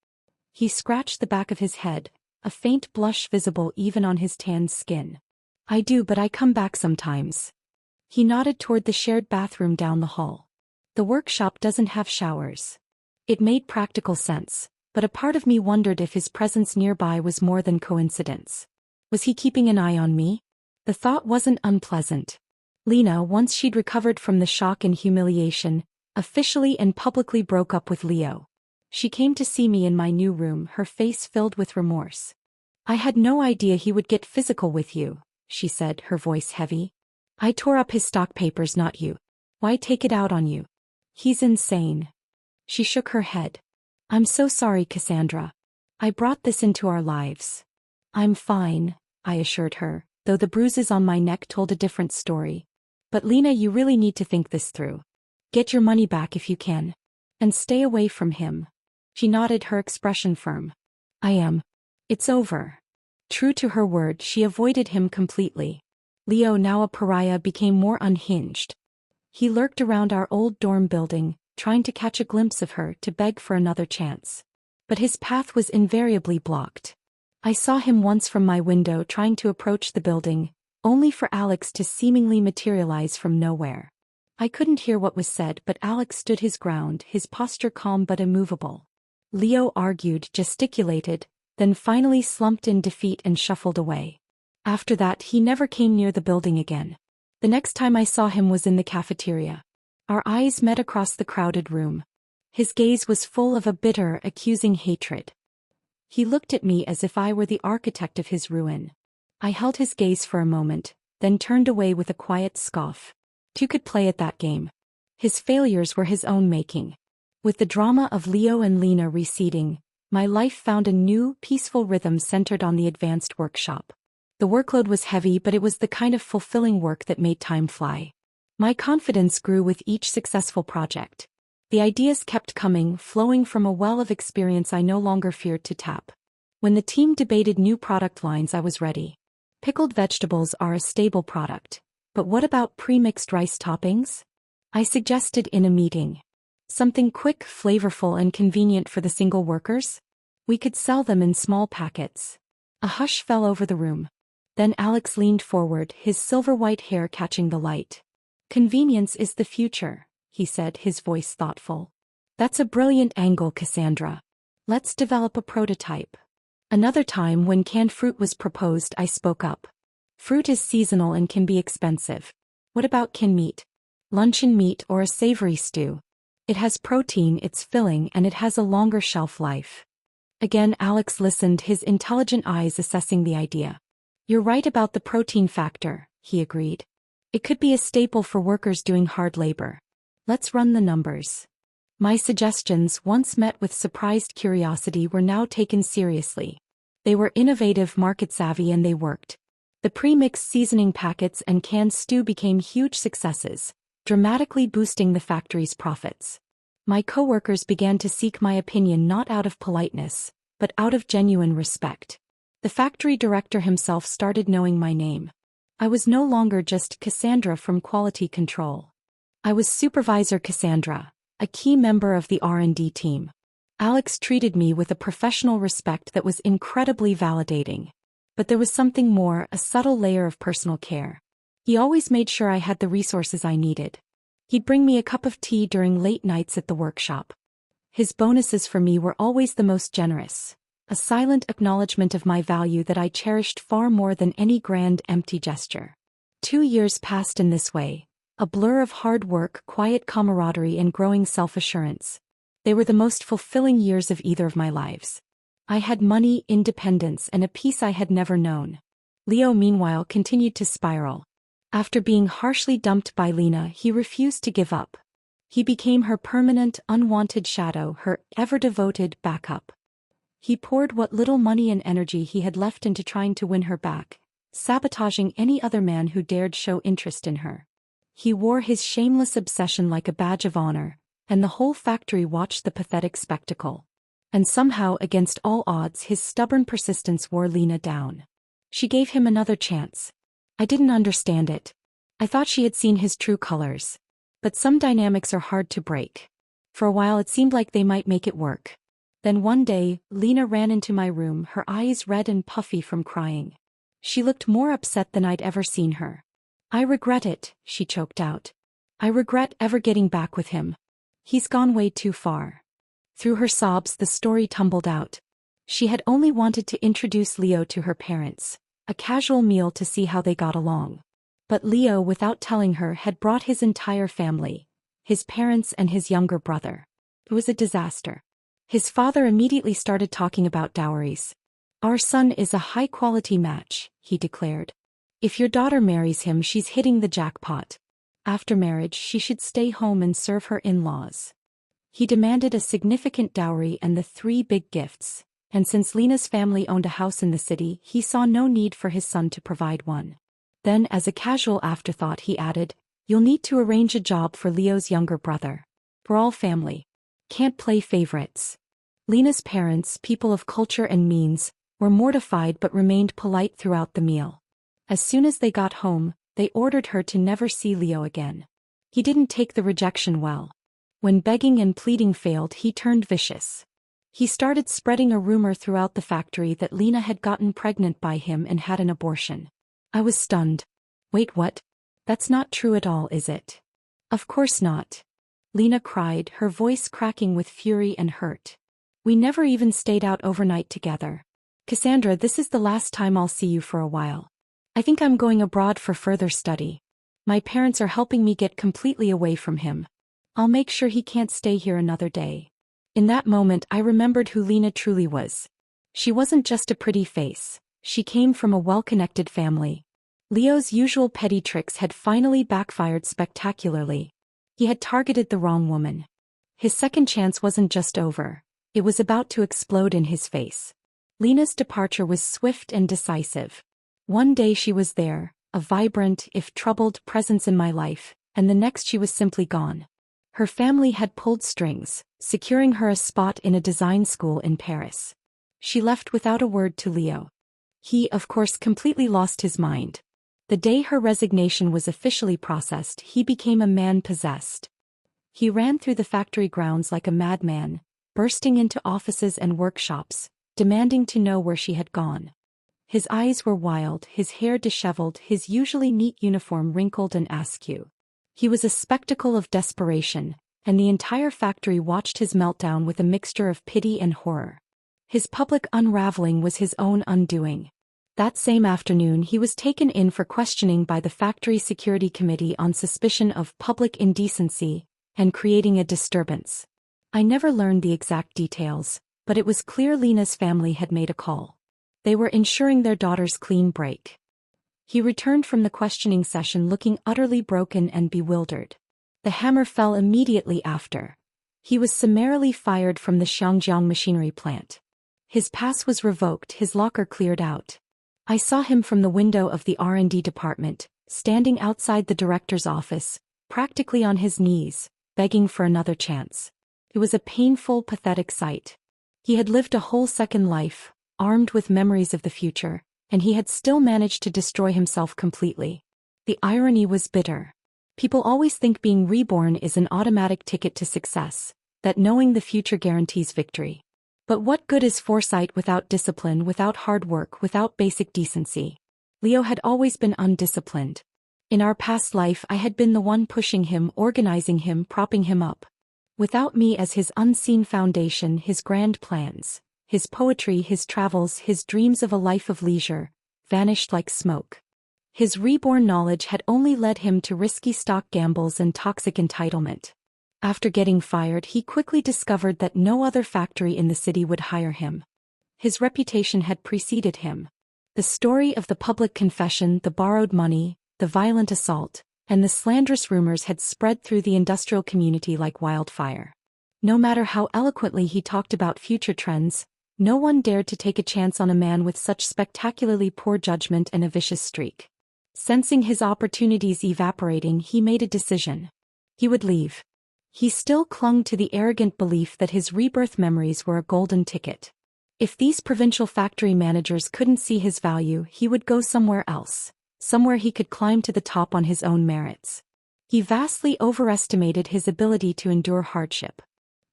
He scratched the back of his head, a faint blush visible even on his tanned skin. "I do, but I come back sometimes." He nodded toward the shared bathroom down the hall. "The workshop doesn't have showers." It made practical sense, but a part of me wondered if his presence nearby was more than coincidence. Was he keeping an eye on me? The thought wasn't unpleasant. Lena, once she'd recovered from the shock and humiliation, officially and publicly broke up with Leo. She came to see me in my new room, her face filled with remorse. "I had no idea he would get physical with you," she said, her voice heavy. "I tore up his stock papers, not you. Why take it out on you? He's insane." She shook her head. "I'm so sorry, Cassandra. I brought this into our lives." "I'm fine," I assured her, though the bruises on my neck told a different story. "But Lena, you really need to think this through. Get your money back if you can. And stay away from him." She nodded, her expression firm. "I am. It's over." True to her word, she avoided him completely. Leo, now a pariah, became more unhinged. He lurked around our old dorm building, trying to catch a glimpse of her, to beg for another chance. But his path was invariably blocked. I saw him once from my window trying to approach the building, only for Alex to seemingly materialize from nowhere. I couldn't hear what was said, but Alex stood his ground, his posture calm but immovable. Leo argued, gesticulated, then finally slumped in defeat and shuffled away. After that, he never came near the building again. The next time I saw him was in the cafeteria. Our eyes met across the crowded room. His gaze was full of a bitter, accusing hatred. He looked at me as if I were the architect of his ruin. I held his gaze for a moment, then turned away with a quiet scoff. Who could play at that game? His failures were his own making. With the drama of Leo and Lena receding, my life found a new, peaceful rhythm centered on the advanced workshop. The workload was heavy, but it was the kind of fulfilling work that made time fly. My confidence grew with each successful project. The ideas kept coming, flowing from a well of experience I no longer feared to tap. When the team debated new product lines, I was ready. Pickled vegetables are a stable product. But what about pre-mixed rice toppings? I suggested in a meeting. Something quick, flavorful, and convenient for the single workers? We could sell them in small packets. A hush fell over the room. Then Alex leaned forward, his silver-white hair catching the light. Convenience is the future, he said, his voice thoughtful. That's a brilliant angle, Cassandra. Let's develop a prototype. Another time when canned fruit was proposed, I spoke up. Fruit is seasonal and can be expensive. What about canned meat? Luncheon meat or a savory stew? It has protein, it's filling, and it has a longer shelf life. Again Alex listened, his intelligent eyes assessing the idea. You're right about the protein factor, he agreed. It could be a staple for workers doing hard labor. Let's run the numbers. My suggestions, once met with surprised curiosity, were now taken seriously. They were innovative, market-savvy, and they worked. The pre-mixed seasoning packets and canned stew became huge successes, dramatically boosting the factory's profits. My coworkers began to seek my opinion not out of politeness, but out of genuine respect. The factory director himself started knowing my name. I was no longer just Cassandra from quality control. I was Supervisor Cassandra, a key member of the R&D team. Alex treated me with a professional respect that was incredibly validating. But there was something more, a subtle layer of personal care. He always made sure I had the resources I needed. He'd bring me a cup of tea during late nights at the workshop. His bonuses for me were always the most generous, a silent acknowledgement of my value that I cherished far more than any grand, empty gesture. 2 years passed in this way, a blur of hard work, quiet camaraderie, and growing self-assurance. They were the most fulfilling years of either of my lives. I had money, independence, and a peace I had never known. Leo, meanwhile, continued to spiral. After being harshly dumped by Lena, he refused to give up. He became her permanent, unwanted shadow, her ever-devoted backup. He poured what little money and energy he had left into trying to win her back, sabotaging any other man who dared show interest in her. He wore his shameless obsession like a badge of honor, and the whole factory watched the pathetic spectacle. And somehow, against all odds, his stubborn persistence wore Lena down. She gave him another chance. I didn't understand it. I thought she had seen his true colors. But some dynamics are hard to break. For a while it seemed like they might make it work. Then one day, Lena ran into my room, her eyes red and puffy from crying. She looked more upset than I'd ever seen her. I regret it, she choked out. I regret ever getting back with him. He's gone way too far. Through her sobs, the story tumbled out. She had only wanted to introduce Leo to her parents, a casual meal to see how they got along. But Leo, without telling her, had brought his entire family, his parents and his younger brother. It was a disaster. His father immediately started talking about dowries. Our son is a high-quality match, he declared. If your daughter marries him, she's hitting the jackpot. After marriage, she should stay home and serve her in-laws. He demanded a significant dowry and the 3 big gifts, and since Lena's family owned a house in the city, he saw no need for his son to provide one. Then, as a casual afterthought, he added, "You'll need to arrange a job for Leo's younger brother. We're all family. Can't play favorites." Lena's parents, people of culture and means, were mortified but remained polite throughout the meal. As soon as they got home, they ordered her to never see Leo again. He didn't take the rejection well. When begging and pleading failed, he turned vicious. He started spreading a rumor throughout the factory that Lena had gotten pregnant by him and had an abortion. I was stunned. Wait, what? That's not true at all, is it? Of course not. Lena cried, her voice cracking with fury and hurt. We never even stayed out overnight together. Cassandra, this is the last time I'll see you for a while. I think I'm going abroad for further study. My parents are helping me get completely away from him. I'll make sure he can't stay here another day. In that moment, I remembered who Lena truly was. She wasn't just a pretty face. She came from a well-connected family. Leo's usual petty tricks had finally backfired spectacularly. He had targeted the wrong woman. His second chance wasn't just over. It was about to explode in his face. Lena's departure was swift and decisive. One day she was there, a vibrant, if troubled, presence in my life, and the next she was simply gone. Her family had pulled strings, securing her a spot in a design school in Paris. She left without a word to Leo. He, of course, completely lost his mind. The day her resignation was officially processed, he became a man possessed. He ran through the factory grounds like a madman, bursting into offices and workshops, demanding to know where she had gone. His eyes were wild, his hair disheveled, his usually neat uniform wrinkled and askew. He was a spectacle of desperation, and the entire factory watched his meltdown with a mixture of pity and horror. His public unraveling was his own undoing. That same afternoon he was taken in for questioning by the factory security committee on suspicion of public indecency and creating a disturbance. I never learned the exact details, but it was clear Lena's family had made a call. They were ensuring their daughter's clean break. He returned from the questioning session looking utterly broken and bewildered. The hammer fell immediately after. He was summarily fired from the Xiangjiang machinery plant. His pass was revoked, his locker cleared out. I saw him from the window of the R&D department, standing outside the director's office, practically on his knees, begging for another chance. It was a painful, pathetic sight. He had lived a whole second life, armed with memories of the future, and he had still managed to destroy himself completely. The irony was bitter. People always think being reborn is an automatic ticket to success, that knowing the future guarantees victory. But what good is foresight without discipline, without hard work, without basic decency? Leo had always been undisciplined. In our past life I had been the one pushing him, organizing him, propping him up. Without me as his unseen foundation, his grand plans, his poetry, his travels, his dreams of a life of leisure, vanished like smoke. His reborn knowledge had only led him to risky stock gambles and toxic entitlement. After getting fired, he quickly discovered that no other factory in the city would hire him. His reputation had preceded him. The story of the public confession, the borrowed money, the violent assault, and the slanderous rumors had spread through the industrial community like wildfire. No matter how eloquently he talked about future trends, no one dared to take a chance on a man with such spectacularly poor judgment and a vicious streak. Sensing his opportunities evaporating, he made a decision. He would leave. He still clung to the arrogant belief that his rebirth memories were a golden ticket. If these provincial factory managers couldn't see his value, he would go somewhere else, somewhere he could climb to the top on his own merits. He vastly overestimated his ability to endure hardship.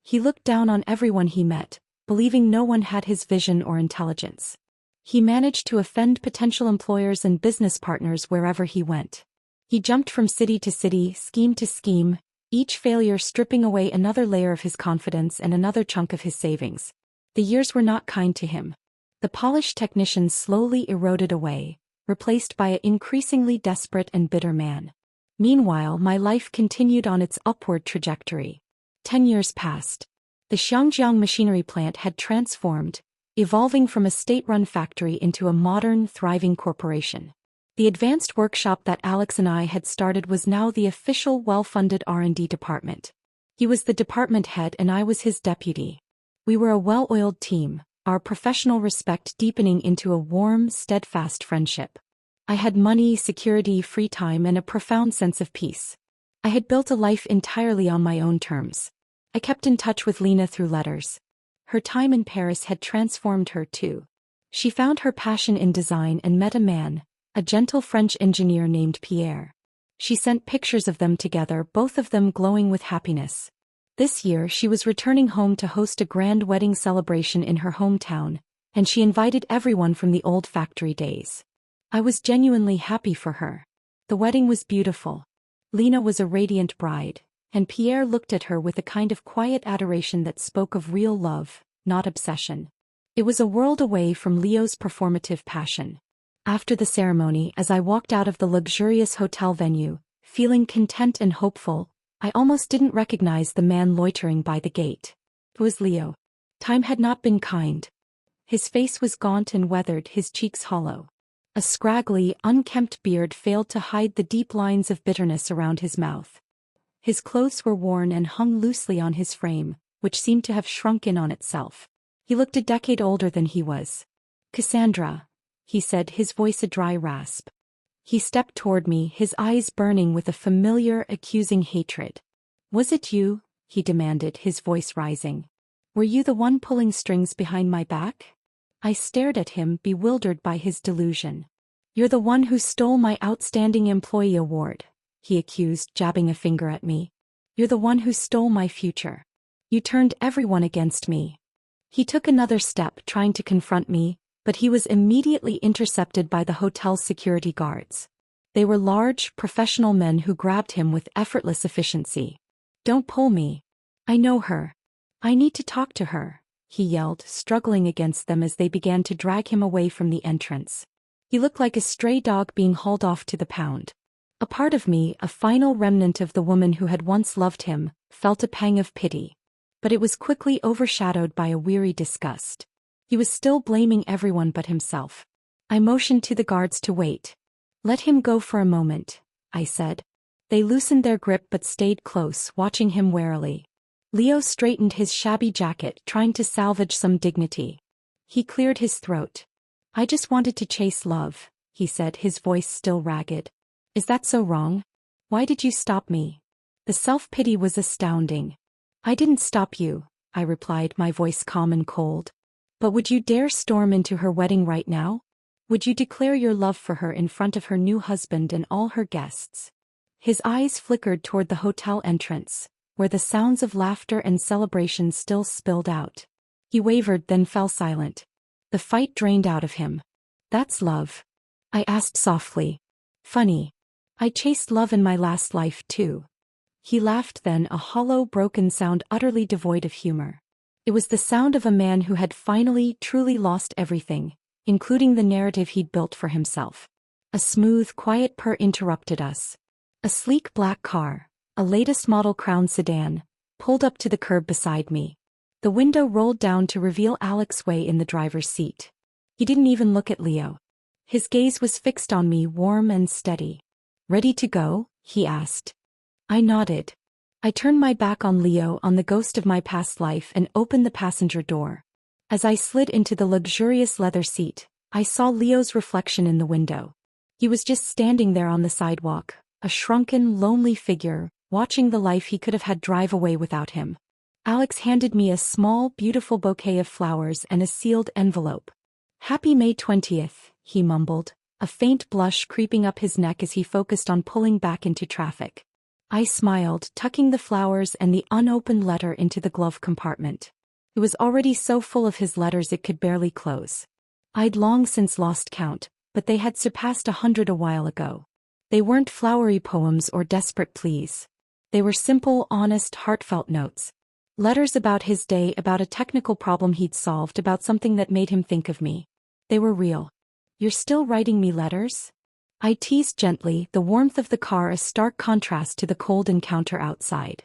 He looked down on everyone he met, believing no one had his vision or intelligence. He managed to offend potential employers and business partners wherever he went. He jumped from city to city, scheme to scheme, each failure stripping away another layer of his confidence and another chunk of his savings. The years were not kind to him. The polished technician slowly eroded away, replaced by an increasingly desperate and bitter man. Meanwhile, my life continued on its upward trajectory. 10 years passed. The Xiangjiang machinery plant had transformed, evolving from a state-run factory into a modern, thriving corporation. The advanced workshop that Alex and I had started was now the official well-funded R&D department. He was the department head and I was his deputy. We were a well-oiled team, our professional respect deepening into a warm, steadfast friendship. I had money, security, free time, and a profound sense of peace. I had built a life entirely on my own terms. I kept in touch with Lena through letters. Her time in Paris had transformed her too. She found her passion in design and met a man, a gentle French engineer named Pierre. She sent pictures of them together, both of them glowing with happiness. This year she was returning home to host a grand wedding celebration in her hometown, and she invited everyone from the old factory days. I was genuinely happy for her. The wedding was beautiful. Lena was a radiant bride, and Pierre looked at her with a kind of quiet adoration that spoke of real love, not obsession. It was a world away from Leo's performative passion. After the ceremony, as I walked out of the luxurious hotel venue, feeling content and hopeful, I almost didn't recognize the man loitering by the gate. It was Leo. Time had not been kind. His face was gaunt and weathered, his cheeks hollow. A scraggly, unkempt beard failed to hide the deep lines of bitterness around his mouth. His clothes were worn and hung loosely on his frame, which seemed to have shrunk in on itself. He looked a decade older than he was. "Cassandra," he said, his voice a dry rasp. He stepped toward me, his eyes burning with a familiar, accusing hatred. "Was it you?" he demanded, his voice rising. "Were you the one pulling strings behind my back?" I stared at him, bewildered by his delusion. "You're the one who stole my Outstanding Employee Award," he accused, jabbing a finger at me. "You're the one who stole my future. You turned everyone against me." He took another step, trying to confront me, but he was immediately intercepted by the hotel's security guards. They were large, professional men who grabbed him with effortless efficiency. "Don't pull me. I know her. I need to talk to her," he yelled, struggling against them as they began to drag him away from the entrance. He looked like a stray dog being hauled off to the pound. A part of me, a final remnant of the woman who had once loved him, felt a pang of pity. But it was quickly overshadowed by a weary disgust. He was still blaming everyone but himself. I motioned to the guards to wait. "Let him go for a moment," I said. They loosened their grip but stayed close, watching him warily. Leo straightened his shabby jacket, trying to salvage some dignity. He cleared his throat. "I just wanted to chase love," he said, his voice still ragged. "Is that so wrong? Why did you stop me?" The self-pity was astounding. "I didn't stop you," I replied, my voice calm and cold. "But would you dare storm into her wedding right now? Would you declare your love for her in front of her new husband and all her guests?" His eyes flickered toward the hotel entrance, where the sounds of laughter and celebration still spilled out. He wavered, then fell silent. The fight drained out of him. "That's love?" I asked softly. "Funny. I chased love in my last life too." He laughed, then, a hollow, broken sound utterly devoid of humor. It was the sound of a man who had finally, truly lost everything, including the narrative he'd built for himself. A smooth, quiet purr interrupted us. A sleek black car, a latest model Crown sedan, pulled up to the curb beside me. The window rolled down to reveal Alex Way in the driver's seat. He didn't even look at Leo. His gaze was fixed on me, warm and steady. "Ready to go?" he asked. I nodded. I turned my back on Leo, on the ghost of my past life, and opened the passenger door. As I slid into the luxurious leather seat, I saw Leo's reflection in the window. He was just standing there on the sidewalk, a shrunken, lonely figure, watching the life he could have had drive away without him. Alex handed me a small, beautiful bouquet of flowers and a sealed envelope. "Happy May 20th, he mumbled, a faint blush creeping up his neck as he focused on pulling back into traffic. I smiled, tucking the flowers and the unopened letter into the glove compartment. It was already so full of his letters it could barely close. I'd long since lost count, but they had surpassed 100 a while ago. They weren't flowery poems or desperate pleas. They were simple, honest, heartfelt notes. Letters about his day, about a technical problem he'd solved, about something that made him think of me. They were real. "You're still writing me letters?" I teased gently, the warmth of the car a stark contrast to the cold encounter outside.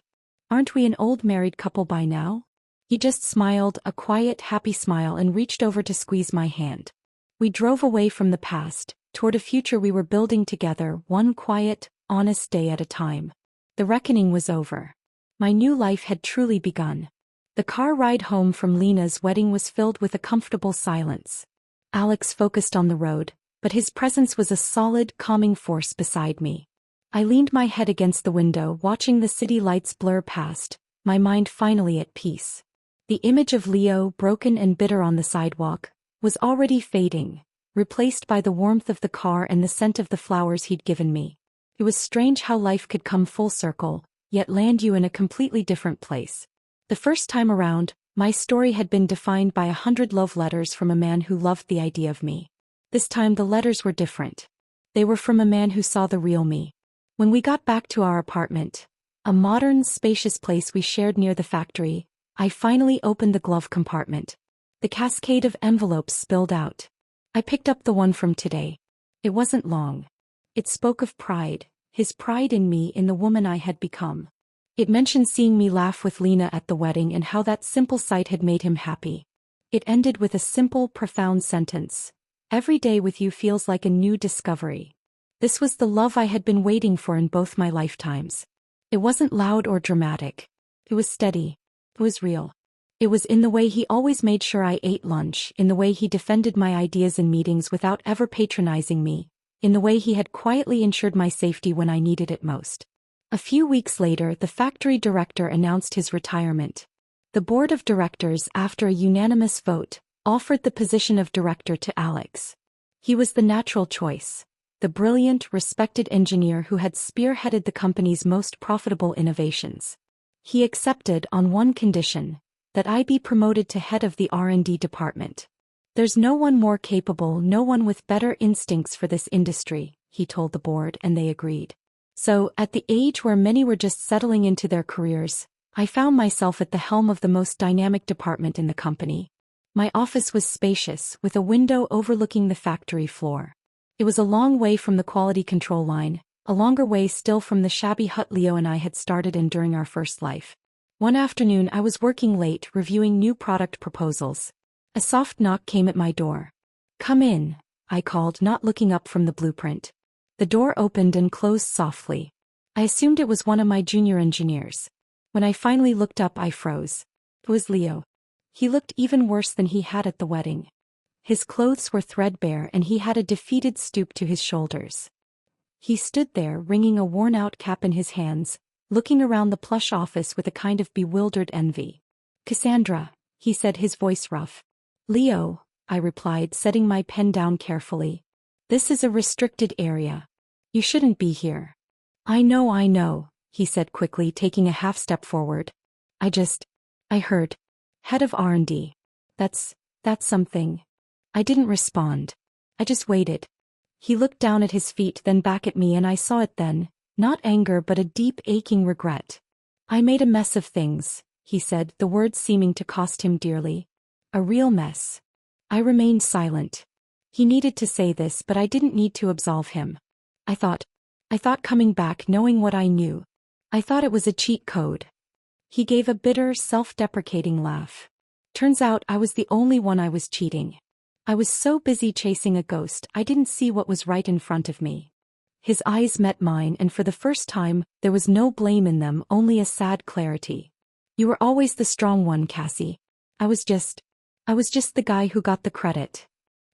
"Aren't we an old married couple by now?" He just smiled, a quiet, happy smile, and reached over to squeeze my hand. We drove away from the past, toward a future we were building together, one quiet, honest day at a time. The reckoning was over. My new life had truly begun. The car ride home from Lena's wedding was filled with a comfortable silence. Alex focused on the road, but his presence was a solid, calming force beside me. I leaned my head against the window, watching the city lights blur past, my mind finally at peace. The image of Leo, broken and bitter on the sidewalk, was already fading, replaced by the warmth of the car and the scent of the flowers he'd given me. It was strange how life could come full circle, yet land you in a completely different place. The first time around, my story had been defined by 100 love letters from a man who loved the idea of me. This time the letters were different. They were from a man who saw the real me. When we got back to our apartment, a modern, spacious place we shared near the factory, I finally opened the glove compartment. The cascade of envelopes spilled out. I picked up the one from today. It wasn't long. It spoke of pride, his pride in me, in the woman I had become. It mentioned seeing me laugh with Lena at the wedding and how that simple sight had made him happy. It ended with a simple, profound sentence. "Every day with you feels like a new discovery." This was the love I had been waiting for in both my lifetimes. It wasn't loud or dramatic. It was steady. It was real. It was in the way he always made sure I ate lunch, in the way he defended my ideas in meetings without ever patronizing me, in the way he had quietly ensured my safety when I needed it most. A few weeks later, the factory director announced his retirement. The board of directors, after a unanimous vote, offered the position of director to Alex. He was the natural choice, the brilliant, respected engineer who had spearheaded the company's most profitable innovations. He accepted on one condition, that I be promoted to head of the R&D department. "There's no one more capable, no one with better instincts for this industry," he told the board, and they agreed. So, at the age where many were just settling into their careers, I found myself at the helm of the most dynamic department in the company. My office was spacious, with a window overlooking the factory floor. It was a long way from the quality control line, a longer way still from the shabby hut Leo and I had started in during our first life. One afternoon I was working late, reviewing new product proposals. A soft knock came at my door. "Come in," I called, not looking up from the blueprint. The door opened and closed softly. I assumed it was one of my junior engineers. When I finally looked up, I froze. It was Leo. He looked even worse than he had at the wedding. His clothes were threadbare and he had a defeated stoop to his shoulders. He stood there, wringing a worn-out cap in his hands, looking around the plush office with a kind of bewildered envy. "Cassandra," he said, his voice rough. "Leo," I replied, setting my pen down carefully. "This is a restricted area. You shouldn't be here." I know, he said quickly, taking a half step forward. I heard. Head of R&D. That's something. I didn't respond. I just waited. He looked down at his feet, then back at me, and I saw it then, not anger but a deep aching regret. "I made a mess of things," he said, the words seeming to cost him dearly. "A real mess." I remained silent. He needed to say this, but I didn't need to absolve him. I thought coming back, knowing what I knew. I thought it was a cheat code. He gave a bitter, self-deprecating laugh. Turns out I was the only one I was cheating. I was so busy chasing a ghost, I didn't see what was right in front of me. His eyes met mine, and for the first time, there was no blame in them, only a sad clarity. "You were always the strong one, Cassie. I was just the guy who got the credit."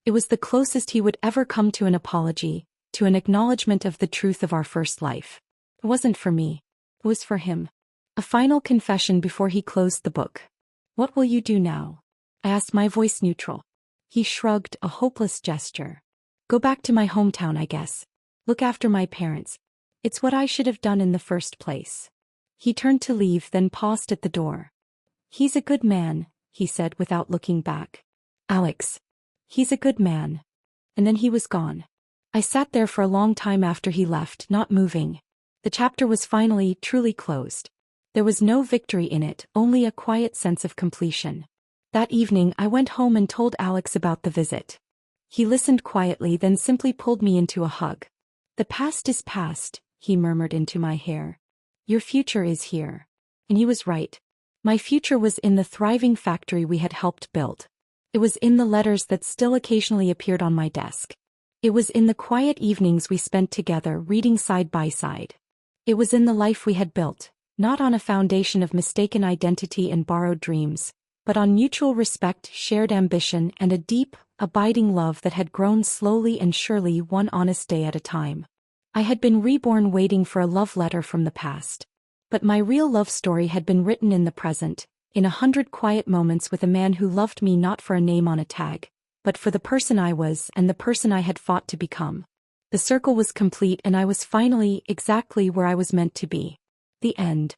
It was the closest he would ever come to an apology, to an acknowledgement of the truth of our first life. It wasn't for me. It was for him. A final confession before he closed the book. "What will you do now?" I asked, my voice neutral. He shrugged, a hopeless gesture. "Go back to my hometown, I guess. Look after my parents. It's what I should have done in the first place." He turned to leave, then paused at the door. "He's a good man," he said without looking back. "Alex. He's a good man." And then he was gone. I sat there for a long time after he left, not moving. The chapter was finally, truly closed. There was no victory in it, only a quiet sense of completion. That evening I went home and told Alex about the visit. He listened quietly, then simply pulled me into a hug. "The past is past," he murmured into my hair. "Your future is here." And he was right. My future was in the thriving factory we had helped build. It was in the letters that still occasionally appeared on my desk. It was in the quiet evenings we spent together, reading side by side. It was in the life we had built, not on a foundation of mistaken identity and borrowed dreams, but on mutual respect, shared ambition, and a deep, abiding love that had grown slowly and surely, one honest day at a time. I had been reborn, waiting for a love letter from the past. But my real love story had been written in the present, in 100 quiet moments with a man who loved me not for a name on a tag, but for the person I was and the person I had fought to become. The circle was complete, and I was finally exactly where I was meant to be. The end.